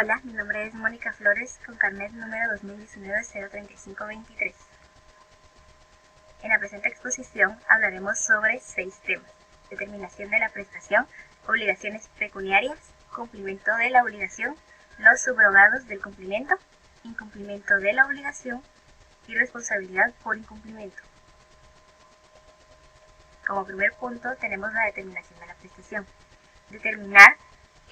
Hola, mi nombre es Mónica Flores, con carnet número 2019-03523. En la presente exposición hablaremos sobre 6 temas: determinación de la prestación, obligaciones pecuniarias, cumplimiento de la obligación, los subrogados del cumplimiento, incumplimiento de la obligación y responsabilidad por incumplimiento. Como primer punto tenemos la determinación de la prestación. Determinar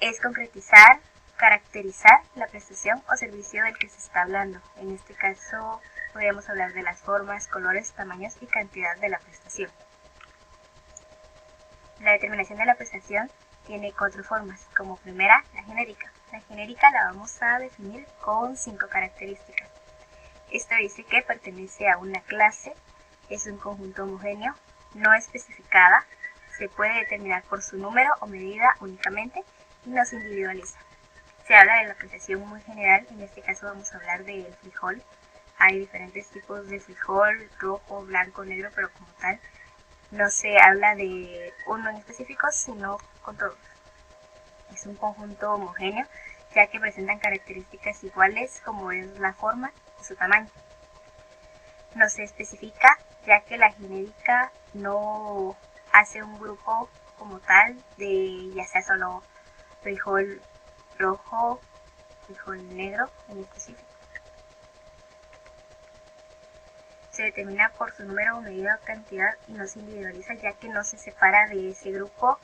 es concretizar, caracterizar la prestación o servicio del que se está hablando. En este caso podríamos hablar de las formas, colores, tamaños y cantidad de la prestación. La determinación de la prestación tiene 4 formas. Como primera, la genérica. La genérica la vamos a definir con 5 características. Esto dice que pertenece a una clase, es un conjunto homogéneo, no especificada, se puede determinar por su número o medida únicamente y no se individualiza. Se habla de la prestación muy general, en este caso vamos a hablar del frijol. Hay diferentes tipos de frijol, rojo, blanco, negro, pero como tal no se habla de uno en específico, sino con todos. Es un conjunto homogéneo, ya que presentan características iguales como es la forma y su tamaño. No se especifica, ya que la genérica no hace un grupo como tal de ya sea solo frijol rojo, frijol negro en específico. Se determina por su número, medida o cantidad y no se individualiza, ya que no se separa de ese grupo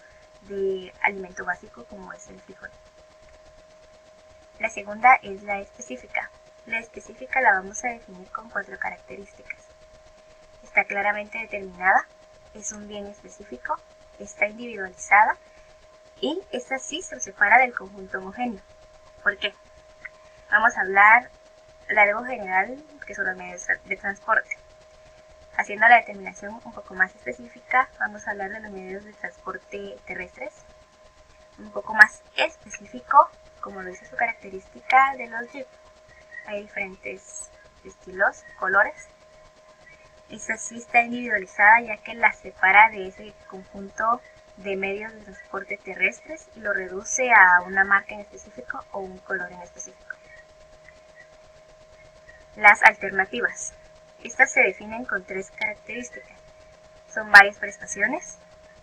de alimento básico como es el frijol. La segunda es la específica. La específica la vamos a definir con 4 características. Está claramente determinada, es un bien específico, está individualizada y esta sí se separa del conjunto homogéneo. ¿Por qué? Vamos a hablar de algo general, que son los medios de transporte. Haciendo la determinación un poco más específica, vamos a hablar de los medios de transporte terrestres. Un poco más específico, como lo dice su característica, de los jeep. Hay diferentes estilos, colores. Esta sí está individualizada, ya que la separa de ese conjunto de medios de transporte terrestres y lo reduce a una marca en específico o un color en específico. Las alternativas. Estas se definen con 3 características. Son varias prestaciones,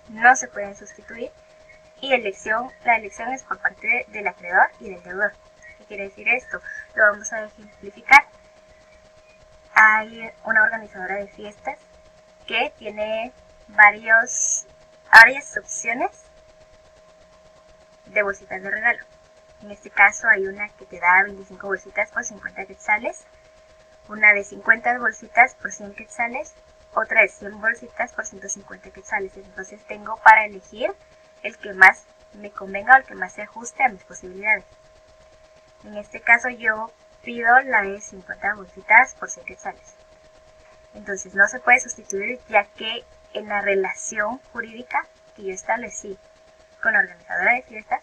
no se pueden sustituir y la elección es por parte del acreedor y del deudor. ¿Qué quiere decir esto? Lo vamos a ejemplificar. Hay una organizadora de fiestas que tiene varias opciones de bolsitas de regalo. En este caso hay una que te da 25 bolsitas por 50 quetzales, una de 50 bolsitas por 100 quetzales, otra de 100 bolsitas por 150 quetzales. Entonces tengo para elegir el que más me convenga o el que más se ajuste a mis posibilidades. En este caso yo pido la de 50 bolsitas por 100 quetzales. Entonces no se puede sustituir, ya que en la relación jurídica que yo establecí con la organizadora de fiestas,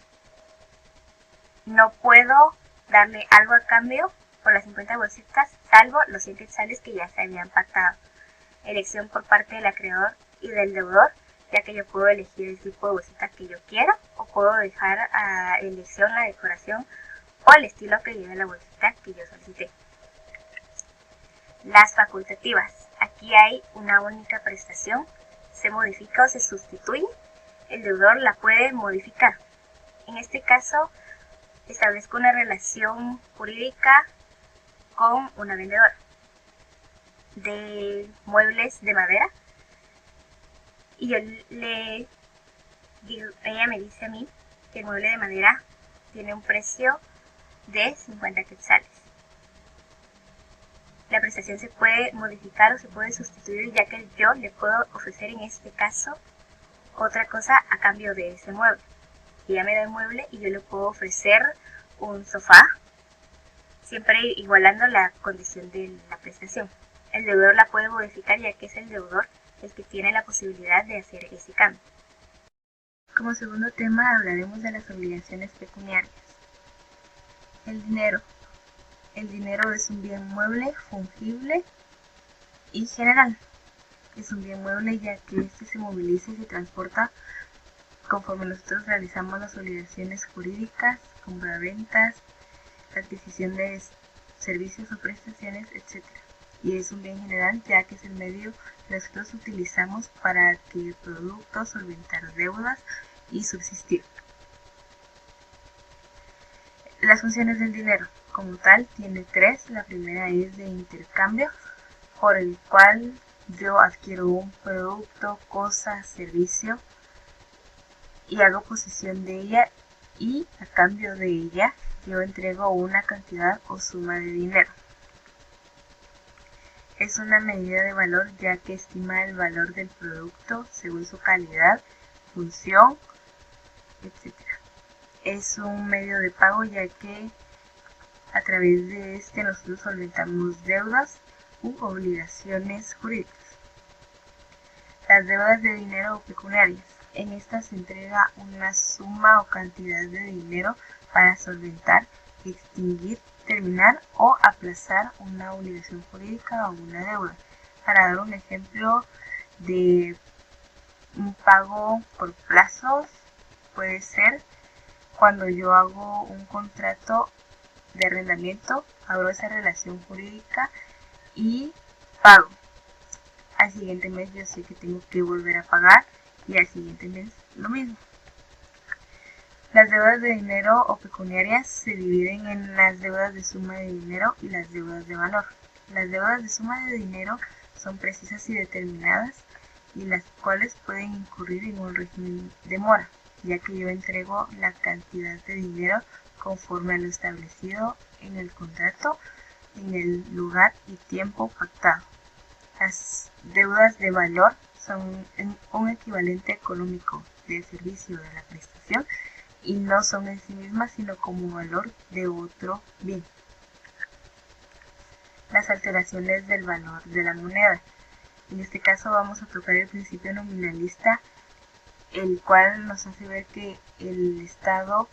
no puedo darle algo a cambio por las 50 bolsitas, salvo los 100 quetzales que ya se habían pactado. Elección por parte del acreedor y del deudor, ya que yo puedo elegir el tipo de bolsita que yo quiero o puedo dejar a elección la decoración o el estilo que lleve la bolsita que yo solicité. Las facultativas. Aquí hay una única prestación, se modifica o se sustituye, el deudor la puede modificar. En este caso, establezco una relación jurídica con una vendedora de muebles de madera y ella me dice a mí que el mueble de madera tiene un precio de 50 quetzales. La prestación se puede modificar o se puede sustituir, ya que yo le puedo ofrecer en este caso otra cosa a cambio de ese mueble. Ella me da el mueble y yo le puedo ofrecer un sofá, siempre igualando la condición de la prestación. El deudor la puede modificar, ya que es el deudor el que tiene la posibilidad de hacer ese cambio. Como segundo tema hablaremos de las obligaciones pecuniarias. El dinero. El dinero es un bien mueble, fungible y general. Es un bien mueble, ya que este se moviliza y se transporta conforme nosotros realizamos las obligaciones jurídicas, compraventas, adquisición de servicios o prestaciones, etc. Y es un bien general ya que es el medio que nosotros utilizamos para adquirir productos, solventar deudas y subsistir. Las funciones del dinero como tal tiene tres. La primera es de intercambio, por el cual yo adquiero un producto, cosa, servicio y hago posesión de ella, y a cambio de ella yo entrego una cantidad o suma de dinero. Es una medida de valor ya que estima el valor del producto según su calidad, función, etc. Es un medio de pago ya que a través de este nosotros solventamos deudas u obligaciones jurídicas. Las deudas de dinero o pecuniarias. En estas se entrega una suma o cantidad de dinero para solventar, extinguir, terminar o aplazar una obligación jurídica o una deuda. Para dar un ejemplo de un pago por plazos, puede ser cuando yo hago un contrato de arrendamiento, abro esa relación jurídica y pago. Al siguiente mes yo sé que tengo que volver a pagar y al siguiente mes lo mismo. Las deudas de dinero o pecuniarias se dividen en las deudas de suma de dinero y las deudas de valor. Las deudas de suma de dinero son precisas y determinadas, y las cuales pueden incurrir en un régimen de mora, ya que yo entrego la cantidad de dinero conforme a lo establecido en el contrato, en el lugar y tiempo pactado. Las deudas de valor son un equivalente económico del servicio de la prestación y no son en sí mismas sino como valor de otro bien. Las alteraciones del valor de la moneda. En este caso vamos a tocar el principio nominalista, el cual nos hace ver que el Estado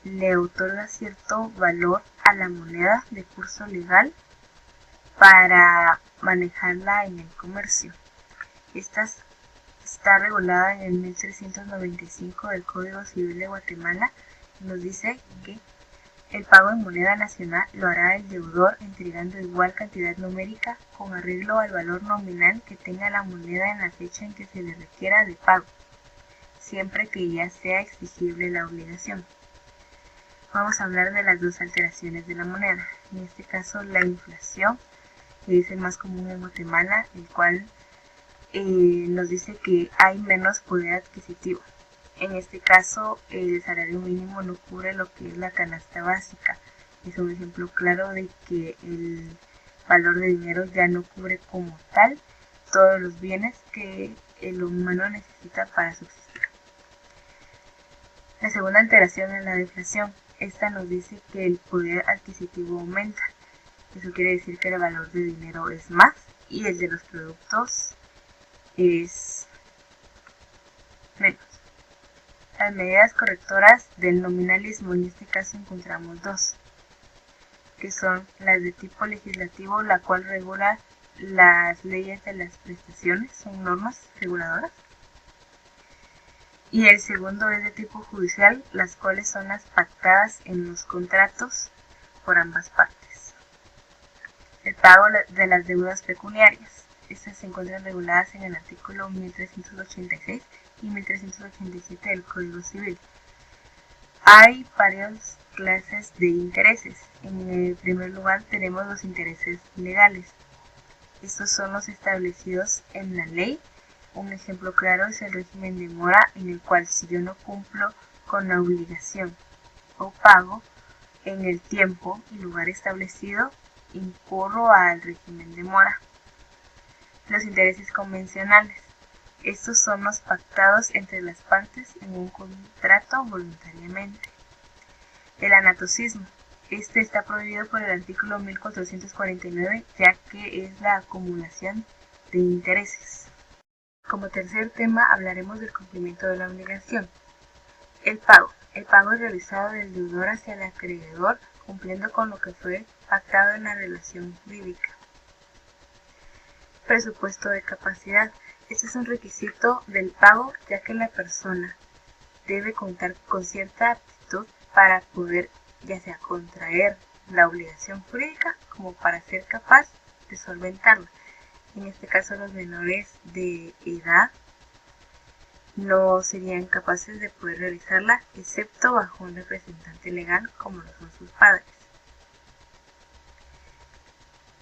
le otorga cierto valor a la moneda de curso legal para manejarla en el comercio. Esta está regulada en el 1395 del Código Civil de Guatemala. Nos dice que el pago en moneda nacional lo hará el deudor entregando igual cantidad numérica con arreglo al valor nominal que tenga la moneda en la fecha en que se le requiera de pago, siempre que ya sea exigible la obligación. Vamos a hablar de las dos alteraciones de la moneda. En este caso, la inflación, que es el más común en Guatemala, el cual nos dice que hay menos poder adquisitivo. En este caso, el salario mínimo no cubre lo que es la canasta básica. Es un ejemplo claro de que el valor de dinero ya no cubre como tal todos los bienes que el humano necesita para subsistir. La segunda alteración es la deflación. Esta nos dice que el poder adquisitivo aumenta. Eso quiere decir que el valor de dinero es más y el de los productos es menos. Las medidas correctoras del nominalismo, en este caso encontramos dos, que son las de tipo legislativo, la cual regula las leyes de las prestaciones, son normas reguladoras. Y el segundo es de tipo judicial, las cuales son las pactadas en los contratos por ambas partes. El pago de las deudas pecuniarias. Estas se encuentran reguladas en el artículo 1386 y 1387 del Código Civil. Hay varias clases de intereses. En el primer lugar tenemos los intereses legales. Estos son los establecidos en la ley. Un ejemplo claro es el régimen de mora, en el cual si yo no cumplo con la obligación o pago en el tiempo y lugar establecido, incurro al régimen de mora. Los intereses convencionales. Estos son los pactados entre las partes en un contrato voluntariamente. El anatocismo. Este está prohibido por el artículo 1449, ya que es la acumulación de intereses. Como tercer tema hablaremos del cumplimiento de la obligación. El pago. El pago es realizado del deudor hacia el acreedor, cumpliendo con lo que fue pactado en la relación jurídica. Presupuesto de capacidad. Este es un requisito del pago, ya que la persona debe contar con cierta aptitud para poder ya sea contraer la obligación jurídica como para ser capaz de solventarla. En este caso, los menores de edad no serían capaces de poder realizarla, excepto bajo un representante legal como lo son sus padres.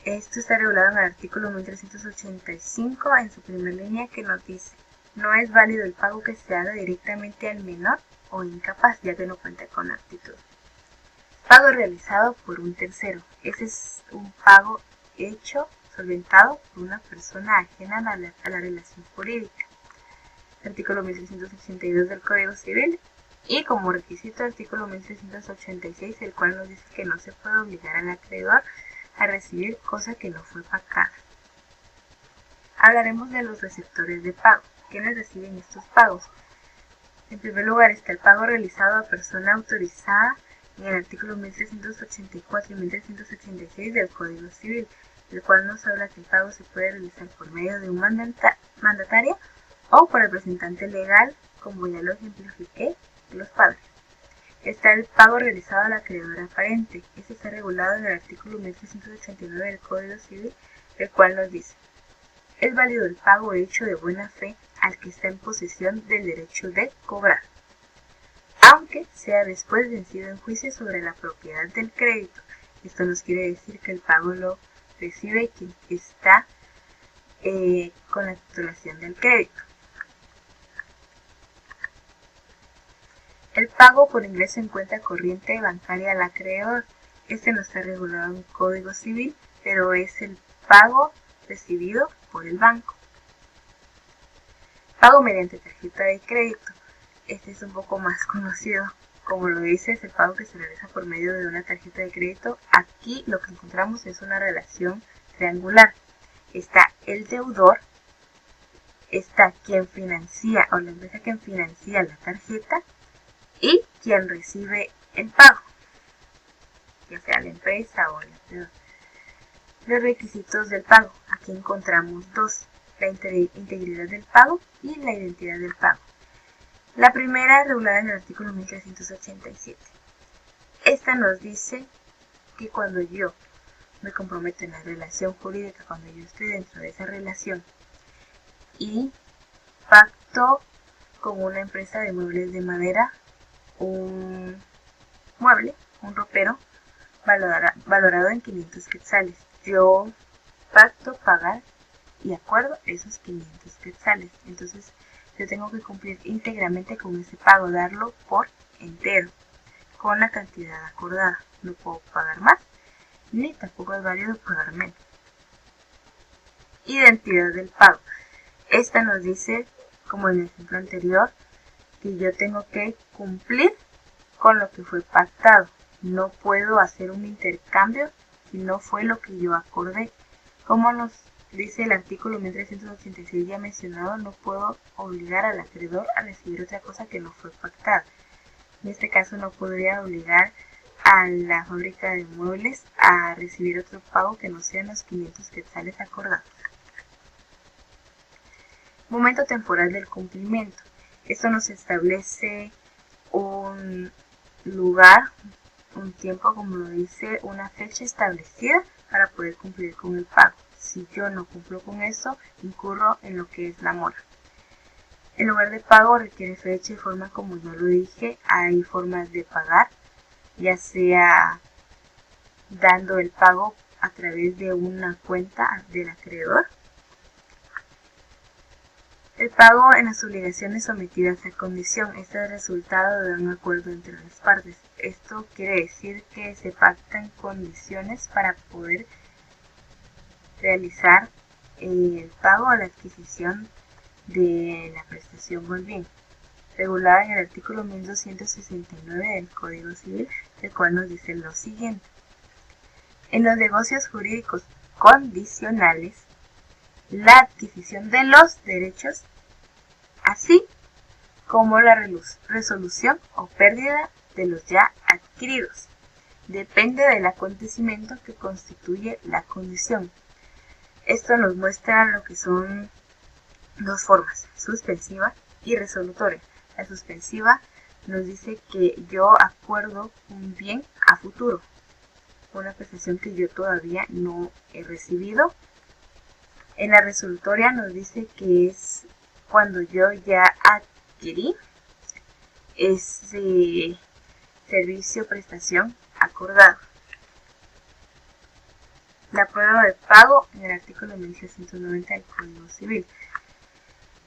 Esto está regulado en el artículo 1385 en su primera línea, que nos dice: no es válido el pago que se haga directamente al menor o incapaz, ya que no cuenta con aptitud. Pago realizado por un tercero. Ese es un pago hecho, solventado por una persona ajena a la relación jurídica. Artículo 1382 del Código Civil, y como requisito artículo 1386, el cual nos dice que no se puede obligar al acreedor a recibir cosa que no fue pactada. Hablaremos de los receptores de pago. ¿Quiénes reciben estos pagos? En primer lugar está el pago realizado a persona autorizada en el artículo 1384 y 1386 del Código Civil, el cual nos habla que el pago se puede realizar por medio de un mandatario o por representante legal, como ya lo ejemplifiqué, los padres. Está el pago realizado al acreedor aparente. Este está regulado en el artículo 1389 del Código Civil, el cual nos dice: es válido el pago hecho de buena fe al que está en posesión del derecho de cobrar, aunque sea después vencido en juicio sobre la propiedad del crédito. Esto nos quiere decir que el pago lo recibe quien está con la titulación del crédito. El pago por ingreso en cuenta corriente bancaria al acreedor. Este no está regulado en el Código Civil, pero es el pago recibido por el banco. Pago mediante tarjeta de crédito. Este es un poco más conocido. Como lo dice, es el pago que se realiza por medio de una tarjeta de crédito. Aquí lo que encontramos es una relación triangular. Está el deudor, está quien financia o la empresa quien financia la tarjeta y quien recibe el pago, ya sea la empresa o el acreedor. Los requisitos del pago. Aquí encontramos dos: la integridad del pago y la identidad del pago. La primera, regulada en el artículo 1387. Esta nos dice que cuando yo me comprometo en la relación jurídica, cuando yo estoy dentro de esa relación y pacto con una empresa de muebles de madera un mueble, un ropero, valorado en 500 quetzales. Yo pacto pagar y acuerdo esos 500 quetzales. Entonces yo tengo que cumplir íntegramente con ese pago, darlo por entero, con la cantidad acordada. No puedo pagar más, ni tampoco es válido pagar menos. Identidad del pago. Esta nos dice, como en el ejemplo anterior, que yo tengo que cumplir con lo que fue pactado. No puedo hacer un intercambio si no fue lo que yo acordé. Como nos dice el artículo 1386 ya mencionado, no puedo obligar al acreedor a recibir otra cosa que no fue pactada. En este caso no podría obligar a la fábrica de muebles a recibir otro pago que no sean los 500 quetzales acordados. Momento temporal del cumplimiento. Esto nos establece un lugar, un tiempo, como lo dice, una fecha establecida para poder cumplir con el pago. Si yo no cumplo con eso, incurro en lo que es la mora. El lugar de pago requiere fecha y forma, como yo lo dije. Hay formas de pagar, ya sea dando el pago a través de una cuenta del acreedor. El pago en las obligaciones sometidas a condición. Este es el resultado de un acuerdo entre las partes. Esto quiere decir que se pactan condiciones para poder realizar el pago o la adquisición de la prestación o el bien, regulada en el artículo 1269 del Código Civil, el cual nos dice lo siguiente: en los negocios jurídicos condicionales, la adquisición de los derechos, así como la resolución o pérdida de los ya adquiridos, depende del acontecimiento que constituye la condición. Esto nos muestra lo que son dos formas: suspensiva y resolutoria. La suspensiva nos dice que yo acuerdo un bien a futuro, una prestación que yo todavía no he recibido. En la resolutoria nos dice que es cuando yo ya adquirí ese servicio o prestación acordado. La prueba de pago en el artículo 1690 del Código Civil.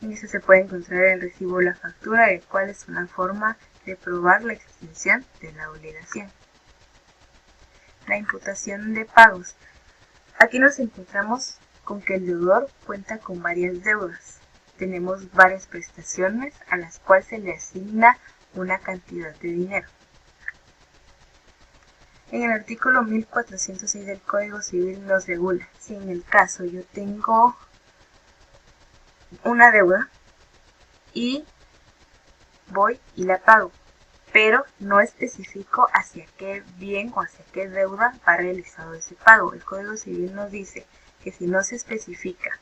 En eso se puede encontrar el recibo o la factura, el cual es una forma de probar la extinción de la obligación. La imputación de pagos. Aquí nos encontramos con que el deudor cuenta con varias deudas. Tenemos varias prestaciones a las cuales se le asigna una cantidad de dinero. En el artículo 1406 del Código Civil nos regula: si en el caso yo tengo una deuda y voy y la pago, pero no especifico hacia qué bien o hacia qué deuda va realizado ese pago. El Código Civil nos dice que si no se especifica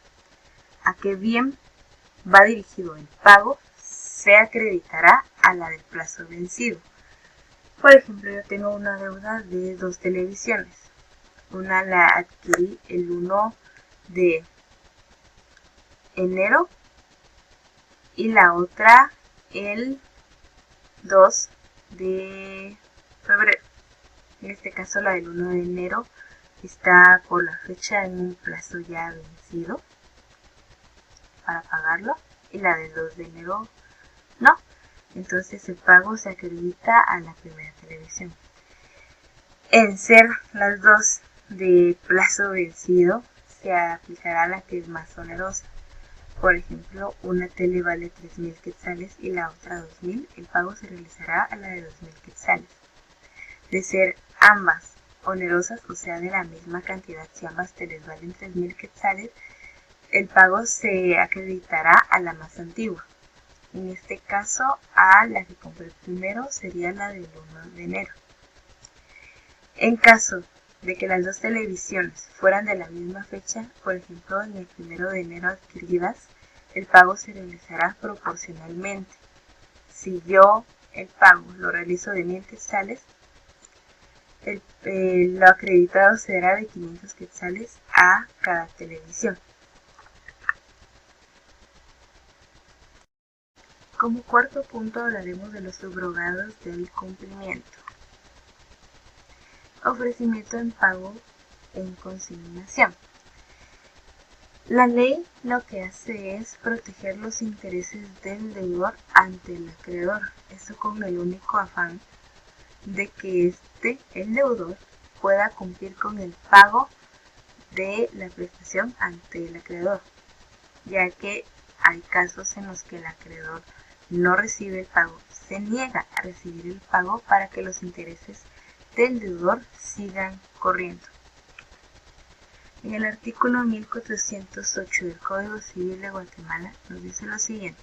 a qué bien va dirigido el pago, se acreditará a la del plazo vencido. Por ejemplo, yo tengo una deuda de 2 televisiones. Una la adquirí el 1 de enero y la otra el 2 de febrero. En este caso la del 1 de enero está por la fecha en un plazo ya vencido para pagarlo, y la del 2 de enero no. Entonces el pago se acredita a la primera televisión. En ser las dos de plazo vencido, se aplicará la que es más onerosa. Por ejemplo, una tele vale 3.000 quetzales y la otra 2.000. El pago se realizará a la de 2.000 quetzales. De ser ambas onerosas, o sea, de la misma cantidad, si ambas teles valen 3.000 quetzales, el pago se acreditará a la más antigua. En este caso, a la que compré primero sería la del 1 de enero. En caso de que las dos televisiones fueran de la misma fecha, por ejemplo, en el 1 de enero adquiridas, el pago se realizará proporcionalmente. Si yo el pago lo realizo de 1.000 quetzales, lo acreditado será de 500 quetzales a cada televisión. Como cuarto punto hablaremos de los subrogados del cumplimiento. Ofrecimiento en pago en consignación. La ley lo que hace es proteger los intereses del deudor ante el acreedor, eso con el único afán de que el deudor, pueda cumplir con el pago de la prestación ante el acreedor, ya que hay casos en los que el acreedor no recibe el pago, se niega a recibir el pago para que los intereses del deudor sigan corriendo. En el artículo 1408 del Código Civil de Guatemala nos dice lo siguiente: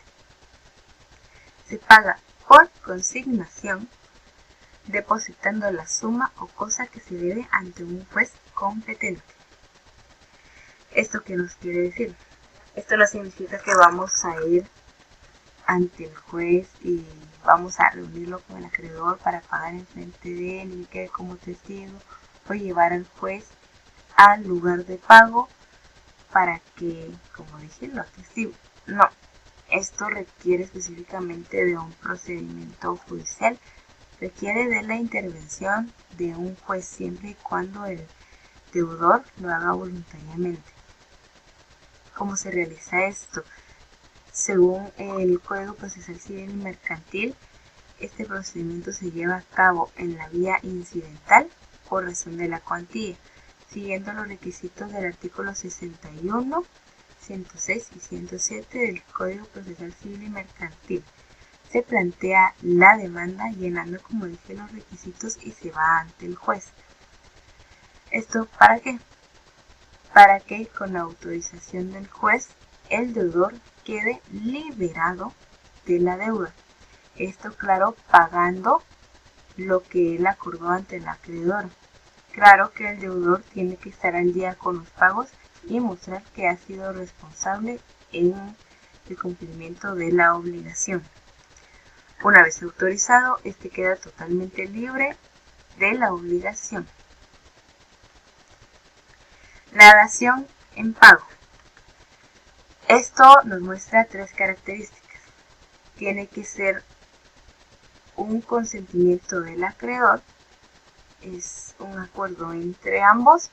se paga por consignación depositando la suma o cosa que se debe ante un juez competente. ¿Esto qué nos quiere decir? Esto no significa que vamos a ir ante el juez y vamos a reunirlo con el acreedor para pagar en frente de él y que como testigo, o llevar al juez al lugar de pago para que, como dije, lo atestigue. No, esto requiere específicamente de un procedimiento judicial, requiere de la intervención de un juez siempre y cuando el deudor lo haga voluntariamente. ¿Cómo se realiza esto? Según el Código Procesal Civil y Mercantil, este procedimiento se lleva a cabo en la vía incidental por razón de la cuantía, siguiendo los requisitos del artículo 61, 106 y 107 del Código Procesal Civil y Mercantil. Se plantea la demanda llenando, como dije, los requisitos y se va ante el juez. ¿Esto para qué? Para que con la autorización del juez el deudor quede liberado de la deuda. Esto, claro, pagando lo que él acordó ante el acreedor. Claro que el deudor tiene que estar al día con los pagos y mostrar que ha sido responsable en el cumplimiento de la obligación. Una vez autorizado, este queda totalmente libre de la obligación. La dación en pago. Esto nos muestra tres características. Tiene que ser un consentimiento del acreedor, es un acuerdo entre ambos,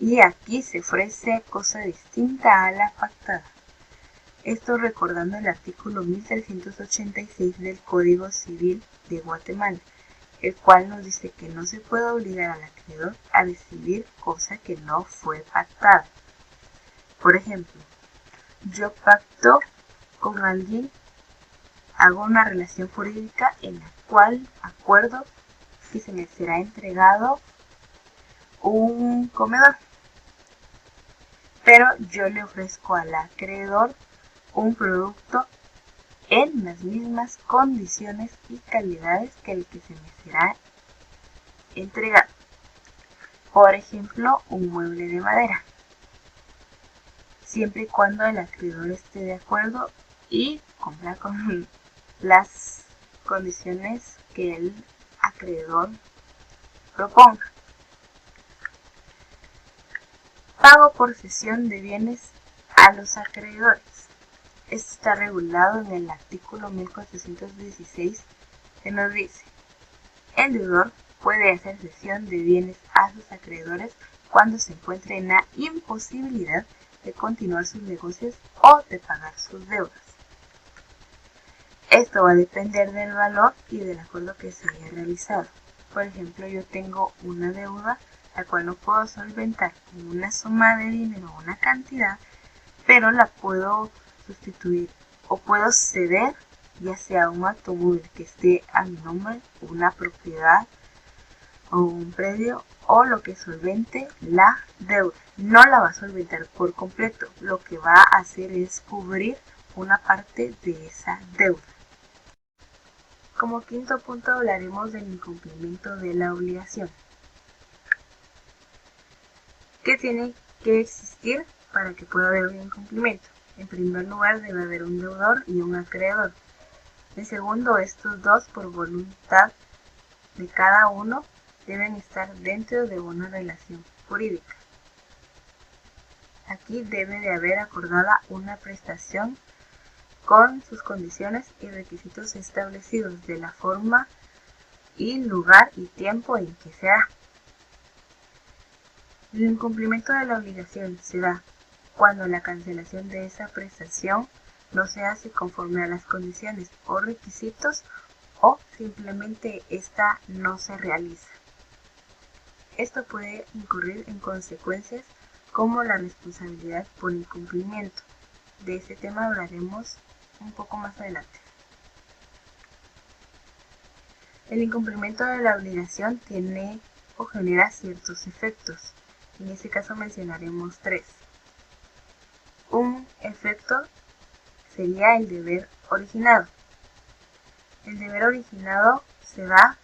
y aquí se ofrece cosa distinta a la pactada. Esto recordando el artículo 1386 del Código Civil de Guatemala, el cual nos dice que no se puede obligar al acreedor a recibir cosa que no fue pactada. Por ejemplo, yo pacto con alguien, hago una relación jurídica en la cual acuerdo que se me será entregado un comedor, pero yo le ofrezco al acreedor un producto en las mismas condiciones y calidades que el que se me será entregado. Por ejemplo, un mueble de madera, siempre y cuando el acreedor esté de acuerdo y cumpla con las condiciones que el acreedor proponga. Pago por cesión de bienes a los acreedores. Esto está regulado en el artículo 1416, que nos dice: el deudor puede hacer cesión de bienes a sus acreedores cuando se encuentre en la imposibilidad de continuar sus negocios o de pagar sus deudas. Esto va a depender del valor y del acuerdo que se haya realizado. Por ejemplo, yo tengo una deuda la cual no puedo solventar con una suma de dinero o una cantidad, pero la puedo sustituir o puedo ceder, ya sea un automóvil que esté a mi nombre, una propiedad o un predio, o lo que solvente la deuda. No la va a solventar por completo, lo que va a hacer es cubrir una parte de esa deuda. Como quinto punto hablaremos del incumplimiento de la obligación. ¿Qué tiene que existir para que pueda haber un incumplimiento? En primer lugar, debe haber un deudor y un acreedor. En segundo, estos dos, por voluntad de cada uno, deben estar dentro de una relación jurídica. Aquí debe de haber acordada una prestación con sus condiciones y requisitos establecidos de la forma y lugar y tiempo en que se da. El incumplimiento de la obligación se da cuando la cancelación de esa prestación no se hace conforme a las condiciones o requisitos, o simplemente esta no se realiza. Esto puede incurrir en consecuencias como la responsabilidad por incumplimiento. De este tema hablaremos un poco más adelante. El incumplimiento de la obligación tiene o genera ciertos efectos. En este caso mencionaremos tres. Un efecto sería el deber originado. El deber originado se da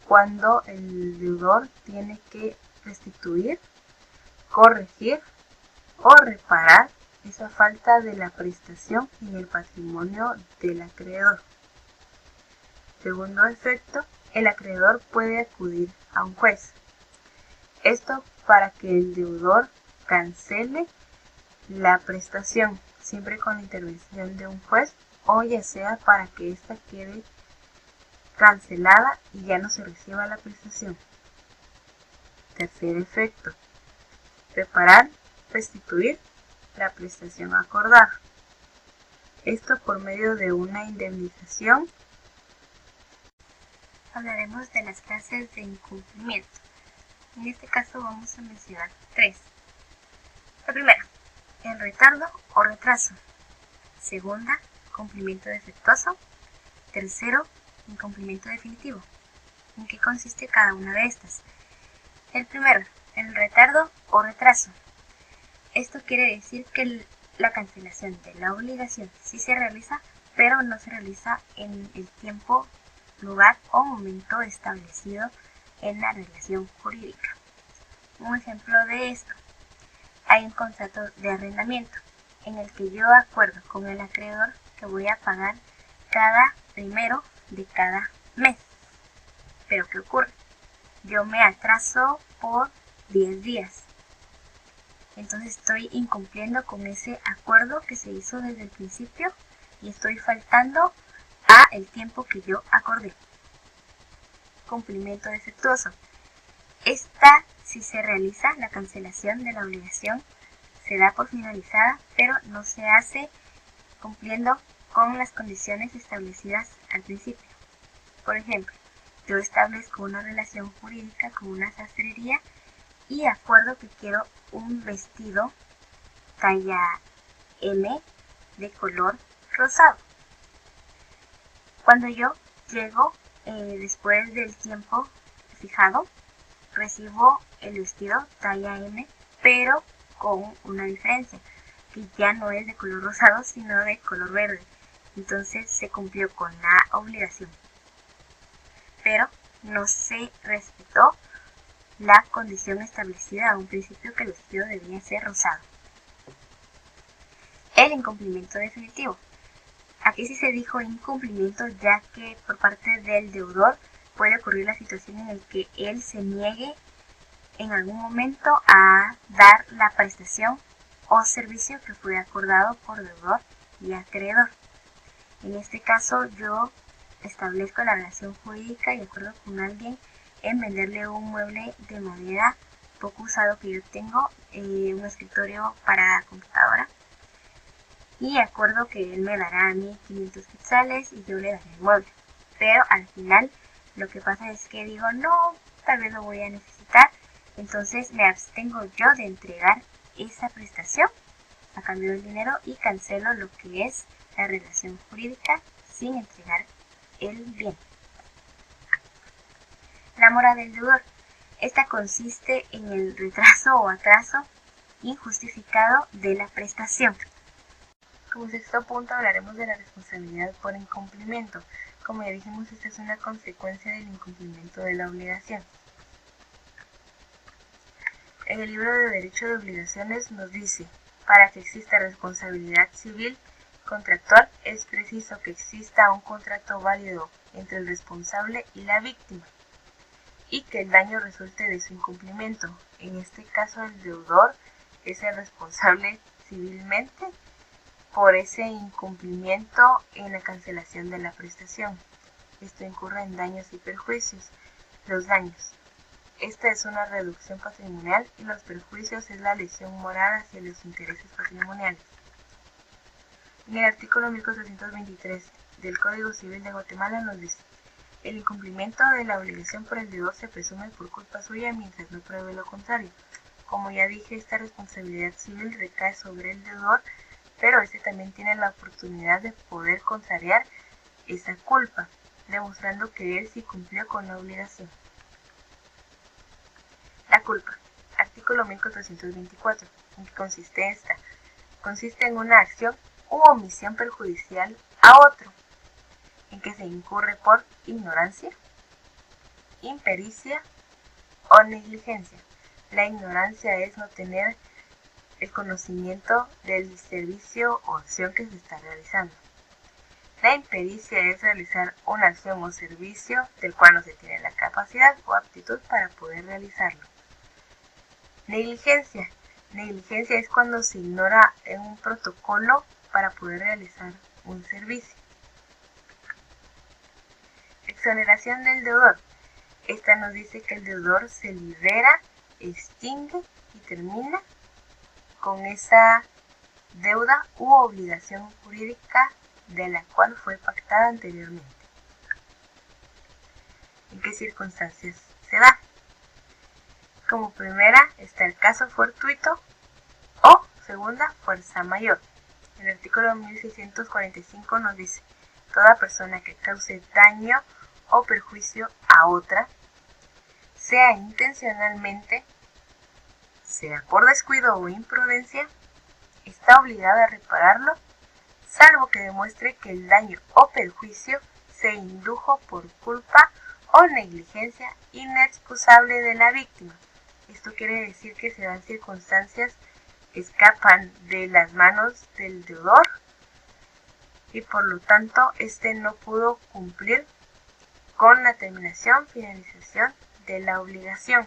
cuando el deudor tiene que restituir, corregir o reparar esa falta de la prestación en el patrimonio del acreedor. Segundo efecto, el acreedor puede acudir a un juez. Esto para que el deudor cancele la prestación, siempre con la intervención de un juez, o ya sea para que ésta quede cancelada y ya no se reciba la prestación. Tercer efecto, reparar, restituir la prestación acordada. Esto por medio de una indemnización. Hablaremos de las clases de incumplimiento. En este caso vamos a mencionar tres. La primera, el retardo o retraso. Segunda, cumplimiento defectuoso. Tercero, incumplimiento definitivo. ¿En qué consiste cada una de estas? El primero, el retardo o retraso. Esto quiere decir que la cancelación de la obligación sí se realiza, pero no se realiza en el tiempo, lugar o momento establecido en la relación jurídica. Un ejemplo de esto: hay un contrato de arrendamiento en el que yo acuerdo con el acreedor que voy a pagar cada primero de cada mes. Pero ¿qué ocurre? yo me atraso por 10 días. Entonces estoy incumpliendo con ese acuerdo que se hizo desde el principio y estoy faltando a el tiempo que yo acordé. Cumplimiento defectuoso. Esta, si se realiza la cancelación de la obligación, se da por finalizada, pero no se hace cumpliendo con las condiciones establecidas al principio. Por ejemplo, yo establezco una relación jurídica con una sastrería y acuerdo que quiero un vestido talla M de color rosado. Cuando yo llego después del tiempo fijado, recibo el vestido talla M, pero con una diferencia, que ya no es de color rosado, sino de color verde. Entonces se cumplió con la obligación, pero no se respetó la condición establecida a un principio, que el vestido debía ser rosado. El incumplimiento definitivo. Aquí sí se dijo incumplimiento, ya que por parte del deudor puede ocurrir la situación en la que él se niegue en algún momento a dar la prestación o servicio que fue acordado por deudor y acreedor. En este caso, yo establezco la relación jurídica y acuerdo con alguien en venderle un mueble de madera poco usado que yo tengo, un escritorio para computadora, y acuerdo que él me dará a mí 500 quetzales y yo le daré el mueble. Pero al final lo que pasa es que digo, no, tal vez lo voy a necesitar, entonces me abstengo yo de entregar esa prestación a cambio del dinero y cancelo lo que es la relación jurídica sin entregar el bien. La mora del deudor. Esta consiste en el retraso o atraso injustificado de la prestación. Como sexto punto hablaremos de la responsabilidad por incumplimiento. Como ya dijimos, esta es una consecuencia del incumplimiento de la obligación. En el libro de Derecho de Obligaciones nos dice, para que exista responsabilidad civil contractual es preciso que exista un contrato válido entre el responsable y la víctima y que el daño resulte de su incumplimiento. En este caso, el deudor es el responsable civilmente por ese incumplimiento en la cancelación de la prestación. Esto incurre en daños y perjuicios. Los daños. Esta es una reducción patrimonial y los perjuicios es la lesión moral hacia los intereses patrimoniales. En el artículo 1423 del Código Civil de Guatemala nos dice: el incumplimiento de la obligación por el deudor se presume por culpa suya mientras no pruebe lo contrario. Como ya dije, esta responsabilidad civil recae sobre el deudor, pero este también tiene la oportunidad de poder contrariar esa culpa, demostrando que él sí cumplió con la obligación. La culpa. Artículo 1424. ¿En qué consiste esta? Consiste en una acción u omisión perjudicial a otro, en que se incurre por ignorancia, impericia o negligencia. La ignorancia es no tener el conocimiento del servicio o acción que se está realizando. La impericia es realizar una acción o servicio del cual no se tiene la capacidad o aptitud para poder realizarlo. Negligencia. Negligencia es cuando se ignora un protocolo para poder realizar un servicio. Exoneración del deudor. Esta nos dice que el deudor se libera, extingue y termina con esa deuda u obligación jurídica de la cual fue pactada anteriormente. ¿En qué circunstancias se da? Como primera está el caso fortuito o segunda, fuerza mayor. El artículo 1645 nos dice: toda persona que cause daño o perjuicio a otra, sea intencionalmente, sea por descuido o imprudencia, está obligada a repararlo, salvo que demuestre que el daño o perjuicio se indujo por culpa o negligencia inexcusable de la víctima. Esto quiere decir que se dan circunstancias que escapan de las manos del deudor y por lo tanto este no pudo cumplir con la terminación, finalización de la obligación.